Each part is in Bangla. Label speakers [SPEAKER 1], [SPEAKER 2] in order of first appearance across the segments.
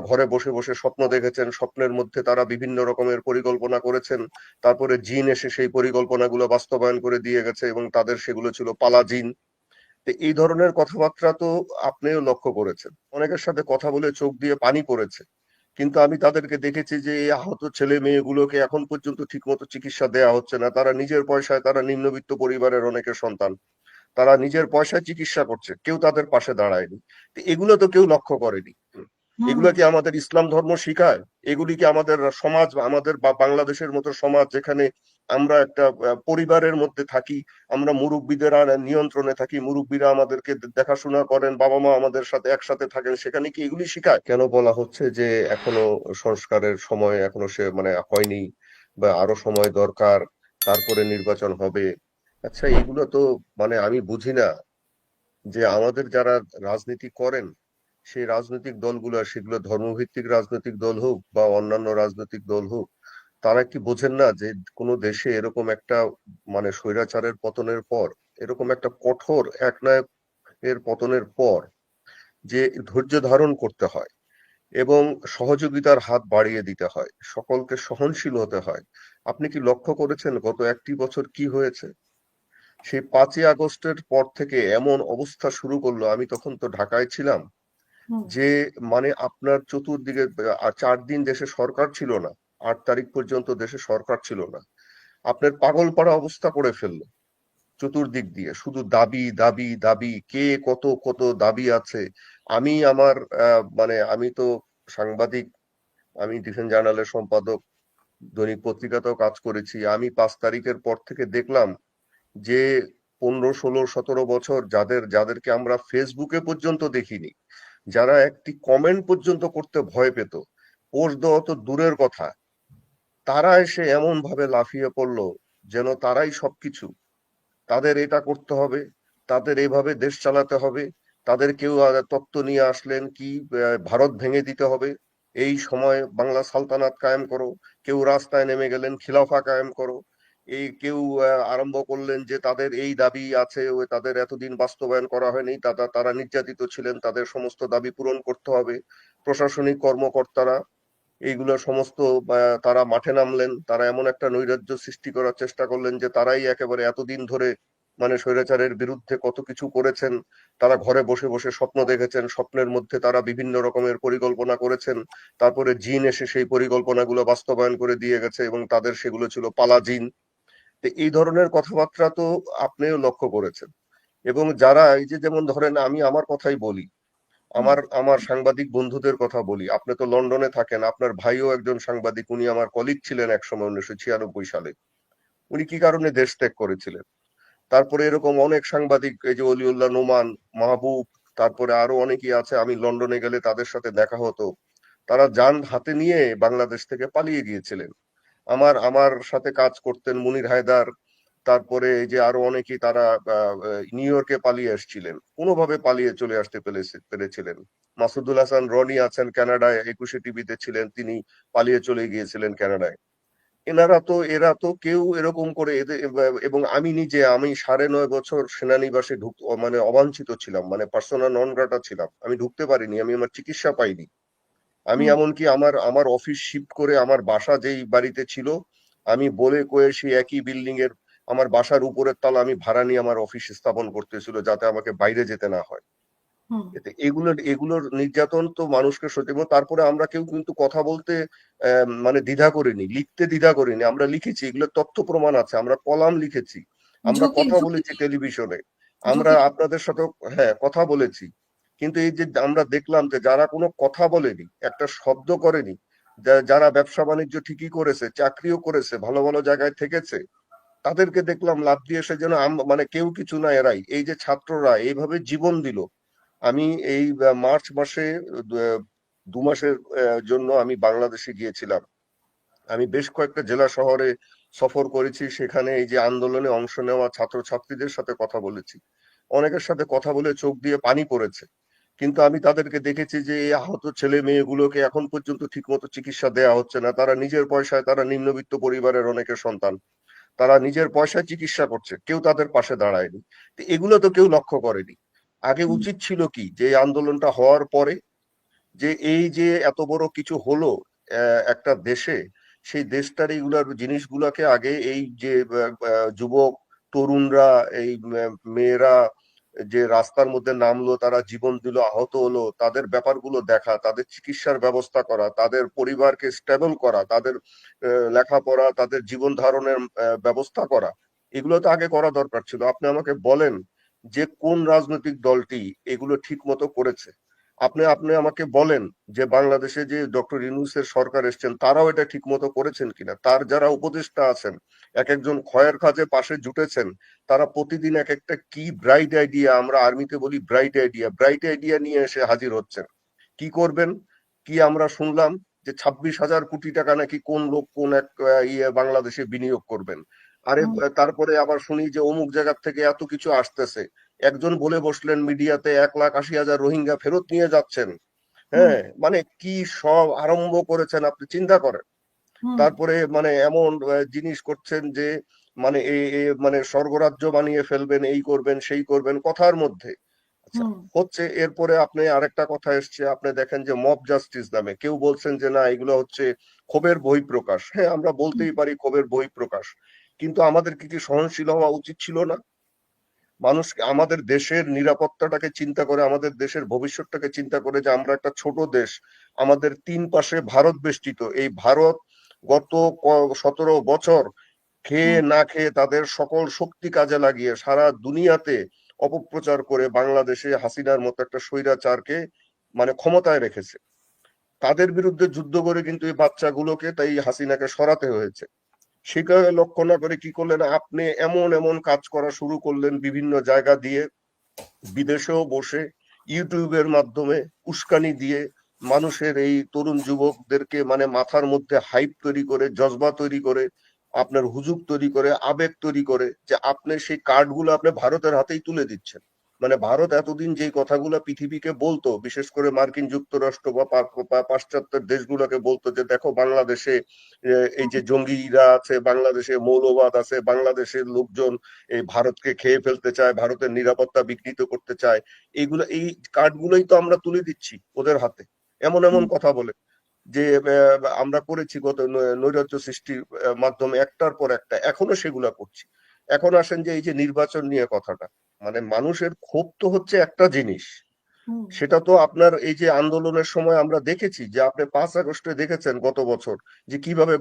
[SPEAKER 1] ঘরে বসে বসে স্বপ্ন দেখেছেন, স্বপ্নের মধ্যে তারা বিভিন্ন রকমের পরিকল্পনা করেছেন, তারপরে জিন এসে সেই পরিকল্পনাগুলো বাস্তবায়ন করে দিয়ে গেছে এবং তাদের সেগুলো ছিল পালা জিন। তো এই ধরনের কথাবার্তা তো আপনিও লক্ষ্য করেছেন, অনেকের সাথে কথা বলে চোখ দিয়ে পানি পড়েছে। কিন্তু আমি তাদেরকে দেখেছি যে এই আহত ছেলে মেয়েগুলোকে এখন পর্যন্ত ঠিকমতো চিকিৎসা দেওয়া হচ্ছে না। তারা নিজের পয়সায়, তারা নিম্নবিত্ত পরিবারের অনেকের সন্তান, তারা নিজের পয়সায় চিকিৎসা করছে, কেউ তাদের পাশে দাঁড়ায়নি। তো এগুলো তো কেউ লক্ষ্য করেনি।
[SPEAKER 2] হুম।
[SPEAKER 1] এগুলো কি আমাদের ইসলাম ধর্ম শিখায়? এগুলি কি আমাদের সমাজ, আমাদের বাংলাদেশের মতো সমাজ যেখানে আমরা একটা পরিবারের মধ্যে থাকি, আমরা মুরব্বীদের নিয়ন্ত্রণে থাকি, মুরব্বীরা আমাদেরকে দেখাশোনা করেন, বাবা মা আমাদের সাথে একসাথে থাকেন, সেখানে কি এগুলি শিখায়? কেন বলা হচ্ছে যে এখনো সংস্কারের সময় এখনো সে হয়নি, বা আরো সময় দরকার, তারপরে নির্বাচন হবে? আচ্ছা, এগুলো তো আমি বুঝি না যে আমাদের যারা রাজনীতি করেন, সেই রাজনৈতিক দলগুলো, সেগুলো ধর্মভিত্তিক রাজনৈতিক দল হোক বা অন্যান্য রাজনৈতিক দল হোক, তারা কি বোঝেন না যে কোনো দেশে এরকম একটা স্বৈরাচারের পতনের পর, এরকম একটা কঠোর একনায়কের পতনের পর যে ধৈর্য ধারণ করতে হয় এবং সহযোগিতার হাত বাড়িয়ে দিতে হয়, সকলকে সহনশীল হতে হয়। আপনি কি লক্ষ্য করেছেন গত একটি বছর কি হয়েছে? সেই 5ই আগস্টের পর থেকে এমন অবস্থা শুরু করলো, আমি তখন তো ঢাকায় ছিলাম,
[SPEAKER 2] হুম।
[SPEAKER 1] যে আপনার চতুর্দিকে 4 দিন দেশে সরকার ছিল না। 8 তারিখ পর্যন্ত দেশে সরকার ছিল না। আপনার পাগলপাড়া অবস্থা করে ফেললো। চতুর্দিক দিয়ে শুধু দাবি দাবি দাবি, কে কত কত দাবি আছে। আমি আমার আমি তো সাংবাদিক, আমি ডিফেন্স জার্নালের সম্পাদক, দৈনিক পত্রিকাতেও কাজ করেছি। আমি 5 তারিখের পর থেকে দেখলাম যে 15, 16, 17 বছর যাদেরকে আমরা ফেসবুকে পর্যন্ত দেখিনি, যারা একটি কমেন্ট পর্যন্ত করতে ভয় পেত, পোস্ট দেওয়া তো দূরের কথা, তারা এসে এমন ভাবে লাফিয়ে পড়লো যেন তারাই সবকিছু। তাদের এটা করতে হবে, তাদের এভাবে দেশ চালাতে হবে। তাদের কেউ তত্ত্ব নিয়ে আসলেন কি ভারত ভেঙে দিতে হবে, এই সময় বাংলা সালতানাত কায়েম করো। কেউ রাস্তায় নেমে গেলেন খিলাফা কায়েম করো। এই কেউ আরম্ভ করলেন যে তাদের এই দাবি আছে, ওই তাদের এতদিন বাস্তবায়ন করা হয়নি, তারা নির্যাতিত ছিলেন, তাদের সমস্ত দাবি পূরণ করতে হবে। প্রশাসনিক কর্মকর্তারা এইগুলো সমস্ত তারা মাঠে নামলেন, তারা এমন একটা নৈরাজ্য সৃষ্টি করার চেষ্টা করলেন যে তারাই একেবারে এতদিন ধরে স্বৈরাচারের বিরুদ্ধে কত কিছু করেছেন। তারা ঘরে বসে বসে স্বপ্ন দেখেছেন, স্বপ্নের মধ্যে তারা বিভিন্ন রকমের পরিকল্পনা করেছেন, তারপরে জিন এসে সেই পরিকল্পনাগুলো বাস্তবায়ন করে দিয়ে গেছে এবং তাদের সেগুলো ছিল পালা জিন। তো এই ধরনের কথাবার্তা তো আপনিও লক্ষ্য করেছেন। এবং যারা এই যে, যেমন ধরেন, আমি আমার কথাই বলি,
[SPEAKER 2] হুম।
[SPEAKER 1] আমার আমার সাংবাদিক বন্ধুদের কথা বলি। আপনি তো লন্ডনে থাকেন, আপনার ভাইও একজন সাংবাদিক, উনি আমার কলিগ ছিলেন একসময় 1996 সালে। উনি কি কারণে দেশ ত্যাগ করেছিলেন? তারপরে এরকম অনেক সাংবাদিক, এই যে অলিউল্লাহ নোমান, মাহবুব, তারপরে আরো অনেকেই আছে, আমি লন্ডনে গেলে তাদের সাথে দেখা হতো। তারা যান হাতে নিয়ে বাংলাদেশ থেকে পালিয়ে গিয়েছিলেন। আমার আমার সাথে কাজ করতেন মুনির হায়দার, তারপরে এই যে আরো অনেকেই, তারা নিউ ইয়র্কে পালিয়ে এসেছিলেন, কোনোভাবে পালিয়ে চলে আসতে পেরেছিলেন। মাসুদুল হাসান রনি আছেন কানাডায়, 21 টিভিতে ছিলেন, তিনি পালিয়ে চলে গিয়েছিলেন কানাডায়। এরা তো কেউ এরকম করে এদের, এবং আমি নিজে, আমি 9.5 বছর সেনানিবাসে অবাঞ্ছিত ছিলাম, পার্সোনা নন গ্রাটা ছিলাম, আমি ঢুকতে পারিনি, আমি আমার চিকিৎসা পাইনি। আমি
[SPEAKER 2] হুম।
[SPEAKER 1] এমনকি আমার আমার অফিস শিফট করে, আমার বাসা যেই বাড়িতে ছিল, আমি বলে কয়ে সেই একই বিল্ডিং এর আমার বাসার উপরের তলা আমি ভাড়া নিয়ে আমার অফিস স্থাপন করতেছিল, যাতে আমাকে বাইরে যেতে না হয়।
[SPEAKER 2] হুম।
[SPEAKER 1] এতে এগুলোর নির্যাতন তো মানুষকে সত্যি। এবং তারপরে আমরা কেউ কিন্তু কথা বলতে দ্বিধা করিনি, লিখতে দ্বিধা করিনি, আমরা লিখেছি, এগুলো তথ্য প্রমাণ আছে, আমরা কলাম লিখেছি, আমরা
[SPEAKER 2] ঝুঁকি
[SPEAKER 1] কথা
[SPEAKER 2] ঝুঁকি
[SPEAKER 1] বলেছি টেলিভিশনে, আমরা
[SPEAKER 2] ঝুঁকি।
[SPEAKER 1] আপনাদের সাথে, হ্যাঁ, কথা বলেছি। কিন্তু এই যে আমরা দেখলাম যে যারা কোনো কথা বলেনি, একটা শব্দ করেনি, যারা ব্যবসা বাণিজ্য ঠিকই করেছে, চাকরিও করেছে, ভালো ভালো জায়গায় থেকেছে, তাদেরকে দেখলাম লাফ দিয়ে এসে যেন কেউ কিছু না, এরাই, এই যে ছাত্ররা এইভাবে জীবন দিল। আমি এই মার্চ মাসে 2 মাসের জন্য আমি বাংলাদেশে গিয়েছিলাম। আমি বেশ কয়েকটা জেলা শহরে সফর করেছি, সেখানে এই যে আন্দোলনে অংশ নেওয়া ছাত্রছাত্রীদের সাথে কথা বলেছি। অনেকের সাথে কথা বলে চোখ দিয়ে পানি পড়েছে। কিন্তু আমি তাদেরকে দেখেছি যে এই আহত ছেলে মেয়েগুলোকে এখন পর্যন্ত ঠিকমতো চিকিৎসা দেওয়া হচ্ছে না। তারা নিজের পয়সায়, তারা নিম্নবিত্ত পরিবারের অনেকের সন্তান, তারা নিজের পয়সায় চিকিৎসা করছে, কেউ তাদের পাশে দাঁড়ায়নি। তো এগুলো তো কেউ লক্ষ্য করেনি। আগে
[SPEAKER 2] হুম।
[SPEAKER 1] উচিত ছিল কি, যে এই আন্দোলনটা হওয়ার পরে যে এই যে এত বড় কিছু হলো একটা দেশে, সেই দেশটার এইগুলার জিনিসগুলাকে আগে এই যে যুবক তরুণরা, এই মেয়েরা যে রাস্তার মধ্যে নামলো, তারা জীবন দিল, আহত হলো, তাদের ব্যাপারগুলো দেখা, তাদের চিকিৎসার ব্যবস্থা করা, তাদের পরিবারকে স্টেবল করা, তাদের লেখাপড়া, তাদের জীবন ধারণের ব্যবস্থা করা, এগুলো তো আগে করা দরকার ছিল। আপনি আমাকে বলেন যে কোন রাজনৈতিক দলটি এগুলো ঠিক মতো করেছে? আপনি আপনি আমাকে বলেন যে বাংলাদেশে যে ডক্টর ইউনূসের সরকার এসছেন তারাও এটা ঠিক মতো করেছেন কিনা। তার যারা উপদেষ্টা আছেন, এক একজন খয়ের কাজে পাশে জুটেছেন, তারা প্রতিদিন এক একটা কি ব্রাইট আইডিয়া, আমরা আর্মিতে বলি ব্রাইট আইডিয়া নিয়ে এসে হাজির হচ্ছেন। কি করবেন? কি আমরা শুনলাম যে 26,000 কোটি টাকা নাকি কোন লোক কোন এক বাংলাদেশে বিনিয়োগ করবেন। আরে
[SPEAKER 2] হুম,
[SPEAKER 1] তারপরে আবার শুনি যে অমুক জায়গার থেকে এত কিছু আসতেছে। একজন বলে বসলেন মিডিয়াতে 1,80,000 রোহিঙ্গা ফেরত নিয়ে যাচ্ছেন।
[SPEAKER 2] হুম,
[SPEAKER 1] হ্যাঁ, মানে কি সব আরম্ভ করেছেন আপনি চিন্তা করেন।
[SPEAKER 2] হুম,
[SPEAKER 1] তারপরে মানে এমন জিনিস করছেন যে মানে মানে স্বর্গরাজ্য বানিয়ে ফেলবেন, এই করবেন সেই করবেন কথার মধ্যে। আচ্ছা,
[SPEAKER 2] হুম,
[SPEAKER 1] হচ্ছে এরপরে আপনি আরেকটা কথা এসছে, আপনি দেখেন যে মব জাস্টিস নামে কেউ বলছেন যে না এগুলো হচ্ছে ক্ষোভের বহিঃপ্রকাশ। হ্যাঁ, আমরা
[SPEAKER 2] হুম,
[SPEAKER 1] বলতেই পারি ক্ষোভের বহিঃপ্রকাশ, কিন্তু আমাদের কি সহনশীল হওয়া উচিত ছিল না? মানুষ আমাদের দেশের নিরাপত্তাটাকে চিন্তা করে, আমাদের দেশের ভবিষ্যৎটাকে চিন্তা করে, যে আমরা একটা ছোট দেশ, আমাদের তিন পাশে ভারত বেষ্টিত, এই ভারত গত 17 বছর খেয়ে
[SPEAKER 2] হুম,
[SPEAKER 1] না খেয়ে তাদের সকল শক্তি কাজে লাগিয়ে সারা দুনিয়াতে অপপ্রচার করে বাংলাদেশে হাসিনার মতো একটা স্বৈরাচারকে মানে ক্ষমতায় রেখেছে। তাদের বিরুদ্ধে যুদ্ধ করে কিন্তু এই বাচ্চাগুলোকে, তাই হাসিনাকে সরাতে হয়েছে। সেটা লক্ষ্য না করে কি করলেন আপনি? এমন এমন কাজ করা শুরু করলেন বিভিন্ন জায়গা দিয়ে, বিদেশেও বসে ইউটিউবের মাধ্যমে উস্কানি দিয়ে মানুষের এই তরুণ যুবকদেরকে মানে মাথার মধ্যে হাইপ তৈরি করে, জজবা তৈরি করে, আপনার হুজুগ তৈরি করে, আবেগ তৈরি করে, যে আপনি সেই কার্ডগুলো আপনি ভারতের হাতেই তুলে দিচ্ছেন। মানে ভারত এতদিন যেই কথাগুলো পৃথিবীকে বলতো, বিশেষ করে মার্কিন যুক্তরাষ্ট্র বা পাশ্চাত্যের দেশগুলোকে বলতো যে দেখো বাংলাদেশে এই যে জঙ্গিরা আছে, বাংলাদেশে মৌলবাদ আছে, বাংলাদেশের লোকজন এই ভারতকে খেয়ে ফেলতে চায়, ভারতের নিরাপত্তা বিঘ্নিত করতে চায়, এইগুলো এই কার্ডগুলোই তো আমরা তুলে দিচ্ছি ওদের হাতে। এমন এমন
[SPEAKER 2] হুম,
[SPEAKER 1] কথা বলে যে আমরা করেছি গত নৈরাজ্য সৃষ্টির মাধ্যমে একটার পর একটা, এখনো সেগুলা করছি। এখন আসেন যে এই যে নির্বাচন নিয়ে কথাটা, মানে মানুষের ক্ষোভ তো হচ্ছে একটা জিনিস,
[SPEAKER 2] হুম,
[SPEAKER 1] সেটা তো আপনার এই যে আন্দোলনের সময় আমরা দেখেছি, যে আপনি 5 আগস্টে দেখেছেন গত বছর যে কিভাবে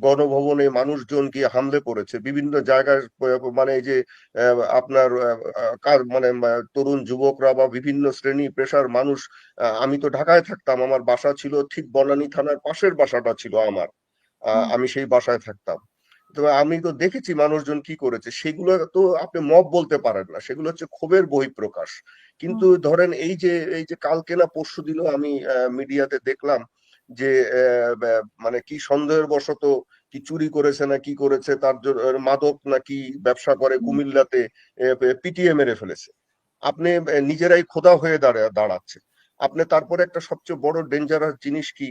[SPEAKER 1] গণভবনে মানুষজন গিয়ে হামলে পড়েছে বিভিন্ন জায়গায়। মানে এই যে আপনার মানে তরুণ যুবকরা বা বিভিন্ন শ্রেণী পেশার মানুষ। আমি তো ঢাকায় থাকতাম, আমার বাসা ছিল ঠিক বনানী থানার পাশের বাসাটা ছিল আমার।
[SPEAKER 2] হুম,
[SPEAKER 1] আমি সেই বাসায় থাকতাম। তো আমি তো দেখেছি মানুষজন কি করেছে, সেগুলো তো আপনি মব বলতে পারেন না, সেগুলো হচ্ছে ক্ষোভের বহিঃপ্রকাশ। কিন্তু
[SPEAKER 2] হুম,
[SPEAKER 1] ধরেন এই যে কালকে না পরশু দিনও আমি মিডিয়াতে দেখলাম যে মানে কি সন্দেহের বশত কি চুরি করেছে না কি করেছে, তার জন্য মাদক নাকি ব্যবসা করে
[SPEAKER 2] হুম,
[SPEAKER 1] কুমিল্লাতে, পিটিয়ে মেরে ফেলেছে। আপনি নিজেরাই খোদা হয়ে দাঁড়াচ্ছে আপনি। তারপরে একটা সবচেয়ে বড় ডেঞ্জারাস জিনিস কি,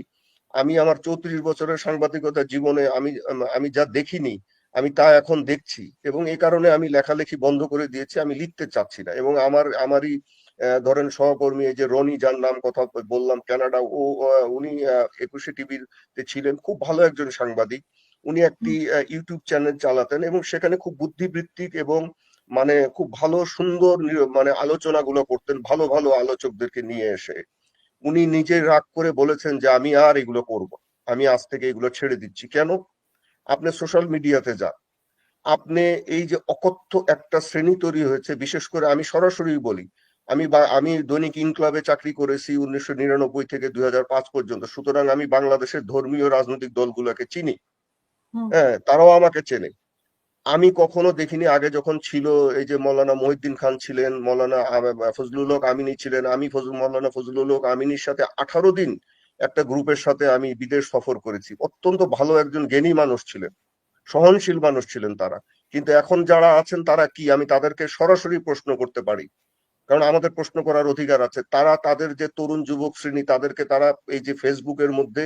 [SPEAKER 1] আমি আমার 34 বছরের সাংবাদিকতা জীবনে আমি যা দেখিনি, আমি তা এখন দেখছি, এবং এই কারণে আমি লেখালেখি বন্ধ করে দিয়েছি, আমি লিখতে চাচ্ছি না। এবং আমারই ধরেন সহকর্মী এই যে রনি, যার নাম কথা বললাম, কানাডা, উনি 21শে টিভিতে ছিলেন, খুব ভালো একজন সাংবাদিক। উনি একটি
[SPEAKER 2] হুম,
[SPEAKER 1] ইউটিউব চ্যানেল চালাতেন এবং সেখানে খুব বুদ্ধিবৃত্তিক এবং মানে খুব ভালো সুন্দর মানে আলোচনাগুলো করতেন, ভালো ভালো আলোচকদেরকে নিয়ে এসে। উনি নিজে রাগ করে বলেছেন যে আমি আর এগুলো করব না। আমি আজ থেকে এগুলো ছেড়ে দিচ্ছি। কেন? আপনি সোশ্যাল মিডিয়াতে যান, আপনি এই যে অকথ্য একটা শ্রেণী তৈরি হয়েছে, বিশেষ করে আমি সরাসরি বলি, আমি দৈনিক ইনক্লাবে চাকরি করেছি 1999 থেকে 2005 পর্যন্ত, সুতরাং আমি বাংলাদেশের ধর্মীয় রাজনৈতিক দলগুলোকে চিনি।
[SPEAKER 2] হুম,
[SPEAKER 1] হ্যাঁ, তারাও আমাকে চেনে। আমি কখনো দেখিনি আগে যখন ছিল এই যে মৌলানা মহিউদ্দিন খান ছিলেন, মৌলানা ফজলুল হক আমিনী ছিলেন, আমি মৌলানা ফজলুল হক আমিনীর সাথে 18 দিন একটা গ্রুপের সাথে আমি বিদেশ সফর করেছি। অত্যন্ত ভালো একজন জ্ঞানী মানুষ ছিলেন, সহনশীল মানুষ ছিলেন তারা। কিন্তু এখন যারা আছেন তারা কি, আমি তাদেরকে সরাসরি প্রশ্ন করতে পারি, কারণ আমাদের প্রশ্ন করার অধিকার আছে। তারা তাদের যে তরুণ যুবক শ্রেণী, তাদেরকে তারা এই যে ফেসবুকের মধ্যে,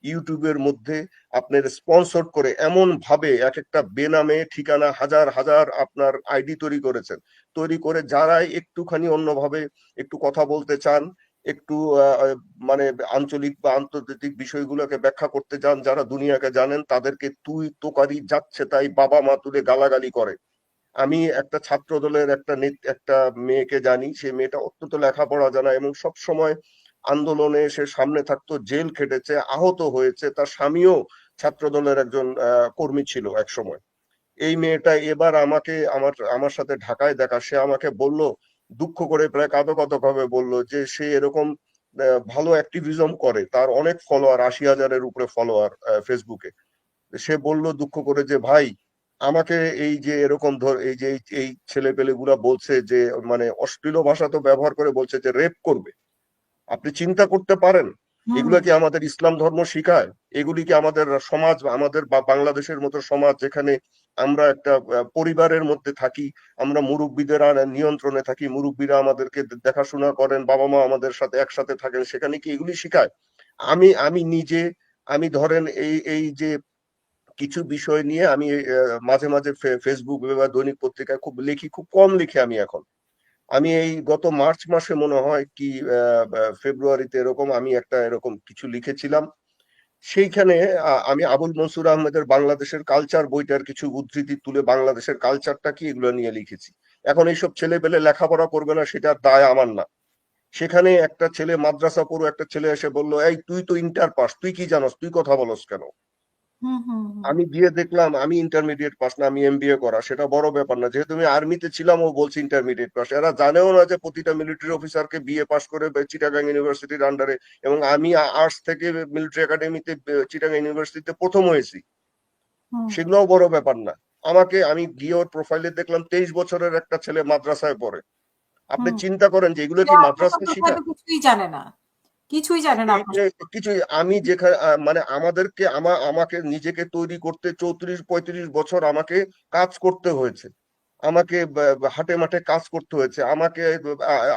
[SPEAKER 1] ইউটিউবের মধ্যে আপনার স্পন্সর করে এমন ভাবে এক একটা বেনামে ঠিকানা হাজার হাজার আপনার আইডি তৈরি করেছেন, তৈরি করে যারাই একটুখানি অন্যভাবে একটু কথা বলতে চান, একটু মানে আঞ্চলিক বা আন্তর্জাতিক বিষয়গুলোকে ব্যাখ্যা করতে যান, যারা দুনিয়াকে জানেন তাদেরকে তুই তোকারি যাচ্ছে তাই বাবা মা তুলে গালাগালি করে। আমি একটা ছাত্র দলের একটা মেয়েকে জানি, সে মেয়েটা অত্যন্ত লেখাপড়া জানা এবং সব সময় আন্দোলনে সে সামনে থাকতো, জেল খেটেছে, আহত হয়েছে, তার স্বামীও ছাত্র দলের একজন কর্মী ছিল এক সময়। এই মেয়েটা এবার আমাকে আমার আমার সাথে ঢাকায় দেখা, সে আমাকে বলল, দুঃখ করে প্রায় কাঁদো ভাবে বলল যে সে এরকম ভালো অ্যাক্টিভিজম করে, তার অনেক ফলোয়ার, 80,000-এর উপরে ফলোয়ার ফেসবুকে। সে বলল দুঃখ করে যে ভাই, আমাকে এই যে এরকম এই যে এই ছেলে পেলে গুলা বলছে যে, মানে অশ্লীল ভাষা তো ব্যবহার করে বলছে যে রেপ করবে। আপনি চিন্তা করতে পারেন
[SPEAKER 2] হুম
[SPEAKER 1] এগুলা কি আমাদের ইসলাম ধর্ম শিখায়? এগুলি কি আমাদের সমাজ, আমাদের বা বাংলাদেশের মতো সমাজ যেখানে আমরা একটা পরিবারের মধ্যে থাকি, আমরা মুরব্বীদের নিয়ন্ত্রণে থাকি, মুরব্বীরা আমাদেরকে দেখাশোনা করেন, বাবা মা আমাদের সাথে একসাথে থাকেন, সেখানে কি এগুলি শিখায়? আমি আমি নিজে, আমি ধরেন এই এই যে কিছু বিষয় নিয়ে আমি মাঝে মাঝে ফেসবুক বা দৈনিক পত্রিকায় খুব লিখি, খুব কম লিখি আমি এখন। আমি এই গত মার্চ মাসে মনে হয় কি ফেব্রুয়ারিতে এরকম আমি একটা এরকম কিছু লিখেছিলাম। সেইখানে আমি আবুল মনসুর আহমেদের বাংলাদেশের কালচার বইটার কিছু উদ্ধৃতি তুলে বাংলাদেশের কালচারটা কি এগুলো নিয়ে লিখেছি। এখন এইসব ছেলে পেলে লেখাপড়া করবে না সেটার দায় আমার না। সেখানে একটা ছেলে, মাদ্রাসা পড়ো একটা ছেলে এসে বলল, এই তুই তো ইন্টার পাস, তুই কি জানোস, তুই কথা বলস কেন?
[SPEAKER 2] হুম হুম হুম
[SPEAKER 1] আমি গিয়ে দেখলাম আমি ইন্টারমিডিয়েট পাস না, আমি এমবিএ করা, সেটা বড় ব্যাপার না। যেহেতু আমি আর্মিতে ছিলাম, ও বলছে ইন্টারমিডিয়েট পাস। এরা জানেও না যে প্রতিটা মিলিটারি অফিসারকে বিএ পাস করে চিটাগাং ইউনিভার্সিটির আন্ডারে, এবং আমি আর্টস থেকে মিলিটারি একাডেমিতে চিটাগাং ইউনিভার্সিটিতে প্রথম হয়েছি,
[SPEAKER 2] হুম
[SPEAKER 1] সেগুলোও বড় ব্যাপার না। আমি গিয়ে ওর প্রোফাইলে দেখলাম 23 বছরের একটা ছেলে মাদ্রাসায় পড়ে। আপনি
[SPEAKER 2] হুম
[SPEAKER 1] চিন্তা করেন যে এগুলো
[SPEAKER 2] সে
[SPEAKER 1] কি
[SPEAKER 2] আপনার
[SPEAKER 1] মাদ্রাসায়
[SPEAKER 2] প্রোফাইলে
[SPEAKER 1] শিখায়?
[SPEAKER 2] কিছুই জানে না, কিছুই জানে না আপনার
[SPEAKER 1] কিছুই। আমি যেখানে মানে আমাদেরকে আমাকে নিজেকে তৈরি করতে 34-35 বছর আমাকে কাজ করতে হয়েছে, আমাকে হাটে মাঠে কাজ করতে হয়েছে, আমাকে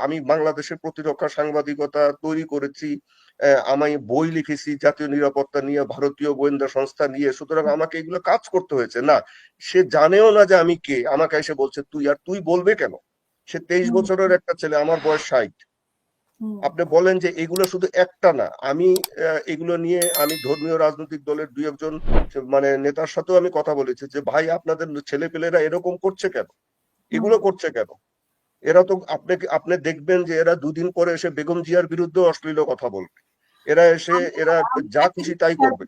[SPEAKER 1] আমি বাংলাদেশের প্রতিরক্ষা সাংবাদিকতা তৈরি করেছি, আমি বই লিখেছি জাতীয় নিরাপত্তা নিয়ে, ভারতীয় গোয়েন্দা সংস্থা নিয়ে, সুতরাং আমাকে এগুলো কাজ করতে হয়েছে না। সে জানেও না যে আমি কে, আমাকে এসে বলছে তুই, আর তুই বলবে কেন? সে 23 বছরের
[SPEAKER 2] হুম
[SPEAKER 1] একটা ছেলে, আমার বয়স 60।
[SPEAKER 2] হুম
[SPEAKER 1] আপনি বলেন যে এগুলো শুধু একটা না। আমি এগুলো নিয়ে আমি ধর্মীয় রাজনৈতিক দলের দুই একজন মানে নেতার সাথেও আমি কথা বলেছি যে ভাই, আপনাদের ছেলে পেলেরা এরকম করছে কেন,
[SPEAKER 2] হুম
[SPEAKER 1] এগুলো করছে কেন? এরা তো আপনি দেখবেন যে এরা দুদিন পরে এসে বেগম জিয়ার বিরুদ্ধে অশ্লীল কথা বলবে, এরা এসে
[SPEAKER 2] আমি
[SPEAKER 1] এরা
[SPEAKER 2] আমি
[SPEAKER 1] যা
[SPEAKER 2] একটা
[SPEAKER 1] খুশি
[SPEAKER 2] জিনিস
[SPEAKER 1] তাই করবে।